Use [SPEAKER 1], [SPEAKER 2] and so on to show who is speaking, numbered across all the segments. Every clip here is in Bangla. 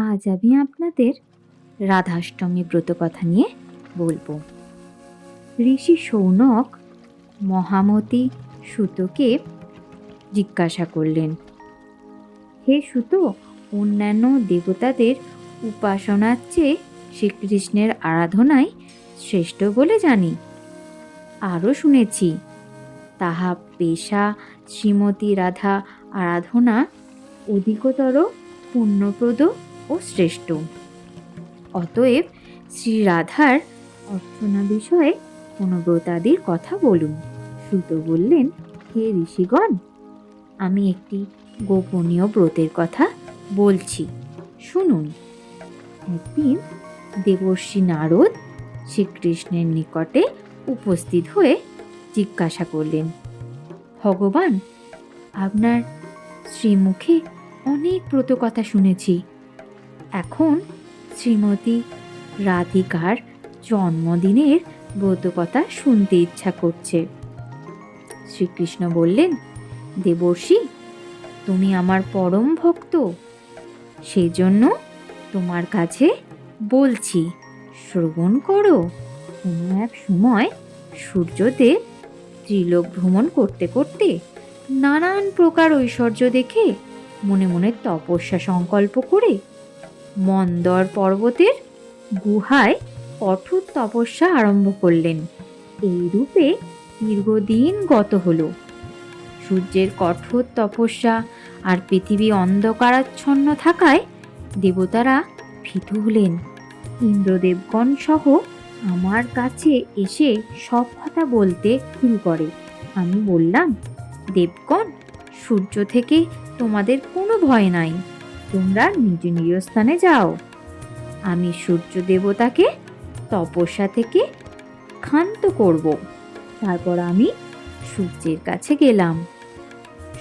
[SPEAKER 1] আজ আমি আপনাদের রাধাষ্টমী ব্রতকথা নিয়ে বলবো। ঋষি শৌনক মহামতি সুতকে জিজ্ঞাসা করলেন, হে সুত, অন্যান্য দেবতাদের উপাসনার চেয়ে শ্রীকৃষ্ণের আরাধনাই শ্রেষ্ঠ বলে জানি। আরও শুনেছি তাহা পেশা শ্রীমতী রাধা আরাধনা অধিকতর পুণ্যপ্রদ ও শ্রেষ্ঠ। অতএব শ্রী রাধার অর্চনা বিষয়ে কোনো ব্রতাদির কথা বলুন। সুত বললেন, হে ঋষিগণ, আমি একটি গোপনীয় ব্রতের কথা বলছি, শুনুন। একদিন দেবর্ষি নারদ শ্রীকৃষ্ণের নিকটে উপস্থিত হয়ে জিজ্ঞাসা করলেন, ভগবান, আপনার শ্রীমুখে অনেক ব্রত কথা শুনেছি। এখন শ্রীমতী রাধিকার জন্মদিনের ব্রত কথা শুনতে ইচ্ছা করছে। শ্রীকৃষ্ণ বললেন, দেবর্ষি, তুমি আমার পরম ভক্ত, সেই জন্য তোমার কাছে বলছি, শ্রবণ করো। কোনো এক সময় সূর্যদেব ত্রিলোক ভ্রমণ করতে করতে নানান প্রকার ঐশ্বর্য দেখে মনে মনে তপস্যা সংকল্প করে মন্দর পর্বতের গুহায় কঠোর তপস্যা আরম্ভ করলেন। এই রূপে দীর্ঘদিন গত হল। সূর্যের কঠোর তপস্যা আর পৃথিবী অন্ধকারাচ্ছন্ন থাকায় দেবতারা ভীতু হলেন। ইন্দ্রদেবগণ সহ আমার কাছে এসে সব কথা বলতে শুরু করে। আমি বললাম, দেবগণ, সূর্য থেকে তোমাদের কোনো ভয় নাই, তোমরা নিজ নিজ স্থানে যাও। আমি সূর্য দেবতাকে তপস্যা থেকে ক্ষান্ত করব। তারপর আমি সূর্যের কাছে গেলাম।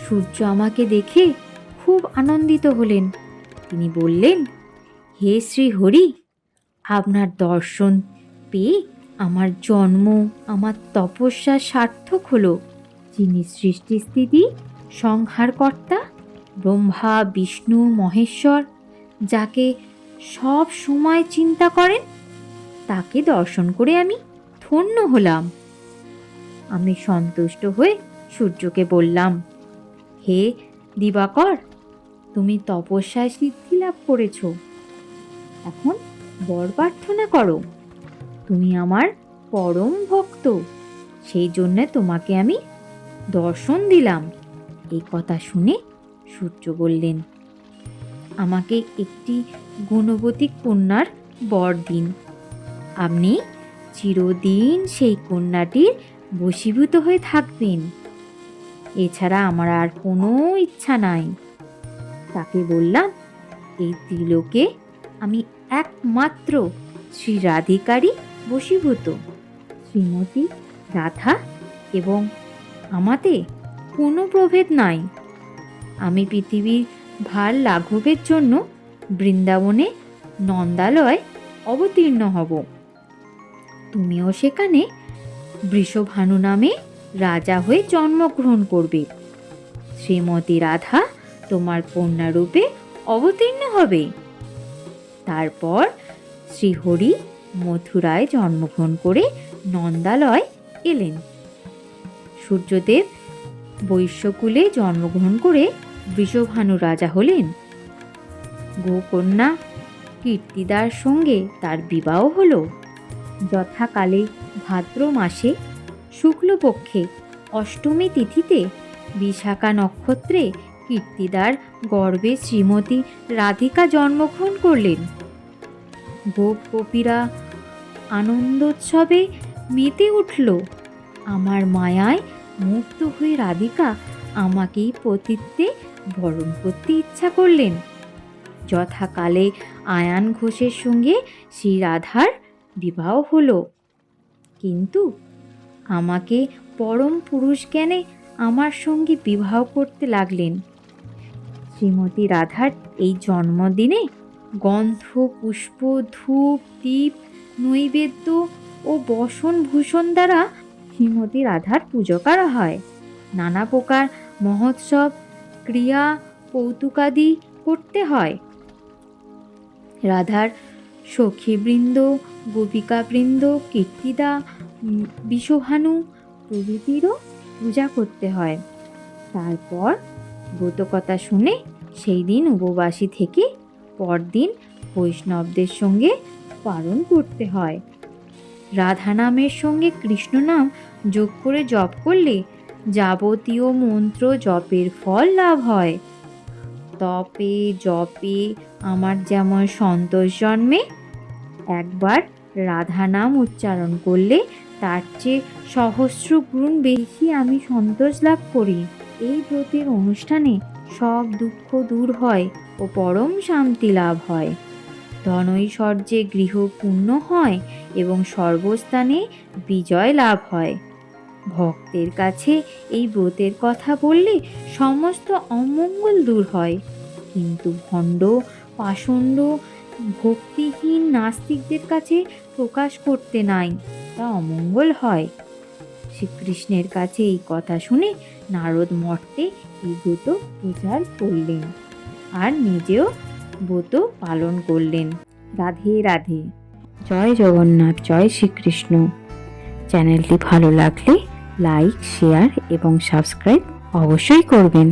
[SPEAKER 1] সূর্য আমাকে দেখে খুব আনন্দিত হলেন। তিনি বললেন, হে শ্রী হরি, আপনার দর্শন পেয়ে আমার জন্ম, আমার তপস্যা সার্থক হলো। যিনি সৃষ্টি স্থিতি সংহারকর্তা, ব্রহ্মা বিষ্ণু মহেশ্বর, যাকে সব সময় চিন্তা করেন, তাকে দর্শন করে আমি ধন্য হলাম। আমি সন্তুষ্ট হয়ে সূর্যকে বললাম, হে দিবাকর, তুমি তপস্যায় সিদ্ধি লাভ করেছ, এখন বর প্রার্থনা করো। তুমি আমার পরম ভক্ত, সেই জন্যে তোমাকে আমি দর্শন দিলাম। এই কথা শুনে সূর্য বললেন, আমাকে একটি গুণবতী কন্যার বর দিন। আপনি চিরদিন সেই কন্যাটির বশীভূত হয়ে থাকবেন। এছাড়া আমার আর কোনো ইচ্ছা নাই। তাকে বললাম, এই ত্রিলোকে আমি একমাত্র শ্রী রাধিকারই বশীভূত। শ্রীমতী রাধা এবং আমাতে কোনো প্রভেদ নাই। আমি পৃথিবীর ভার লাঘবের জন্য বৃন্দাবনে নন্দালয় অবতীর্ণ হব। তুমিও সেখানে বৃষভানু নামে রাজা হয়ে জন্মগ্রহণ করবে। শ্রীমতী রাধা তোমার কন্যারূপে অবতীর্ণ হবে। তারপর শ্রীহরি মথুরায় জন্মগ্রহণ করে নন্দালয় এলেন। সূর্যদেব বৈশ্যকুলে জন্মগ্রহণ করে বৃষভানু রাজা হলেন। গোকন্যা কীর্তিদার সঙ্গে তার বিবাহ হলো। যথাকালে ভাদ্র মাসে শুক্লপক্ষে অষ্টমী তিথিতে বিশাখা নক্ষত্রে কীর্তিদার গর্ভে শ্রীমতী রাধিকা জন্মগ্রহণ করলেন। গোপ গোপীরা আনন্দোৎসবে মেতে উঠল। আমার মায়ায় মুগ্ধ হয়ে রাধিকা আমাকেই পতিত্বে বরণ করতে ইচ্ছা করলেন। যথাকালে আয়ান ঘোষের সঙ্গে শ্রী রাধার বিবাহ হলো। কিন্তু আমাকে পরম পুরুষ জ্ঞানে আমার সঙ্গে বিবাহ করতে লাগলেন। শ্রীমতী রাধার এই জন্মদিনে গন্ধ, পুষ্প, ধূপ, দীপ, নৈবেদ্য ও বসন ভূষণ দ্বারা শ্রীমতী রাধার পুজো করা হয়। নানা প্রকার মহোৎসব, ক্রিয়া, কৌতুকাদি করতে হয়। রাধার সখীবৃন্দ, গোপিকাবৃন্দ, কীর্তিদা, বিষভানু প্রভৃতিরও পূজা করতে হয়। তারপর ব্রতকথা শুনে সেই দিন উপবাসী থেকে পরদিন বৈষ্ণবদের সঙ্গে পালন করতে হয়। রাধা নামের সঙ্গে কৃষ্ণ নাম যোগ করে জপ করলে যাবতীয় মন্ত্র জপের ফল লাভ হয়। তপে জপে আমার যেমন সন্তোষ জন্মে, একবার রাধা নাম উচ্চারণ করলে তার চেয়ে সহস্র গুণ বেশি আমি সন্তোষ লাভ করি। এই ব্রতের অনুষ্ঠানে সব দুঃখ দূর হয় ও পরম শান্তি লাভ হয়। ধনৈশ্বর্যে গৃহ পূর্ণ হয় এবং সর্বস্থানে বিজয় লাভ হয়। ভক্তের কাছে এই ব্রতের কথা বললে সমস্ত অমঙ্গল দূর হয়, কিন্তু ভণ্ড, পাষণ্ড, ভক্তিহীন নাস্তিকদের কাছে প্রকাশ করতে নাই, তা অমঙ্গল হয়। শ্রীকৃষ্ণের কাছে এই কথা শুনে নারদ মর্তে এই ব্রত প্রচার করলেন আর নিজেও ব্রত পালন করলেন। রাধে রাধে। জয় জগন্নাথ, জয় শ্রীকৃষ্ণ। চ্যানেলটি ভালো লাগলে লাইক, শেয়ার এবং সাবস্ক্রাইব অবশ্যই করবেন।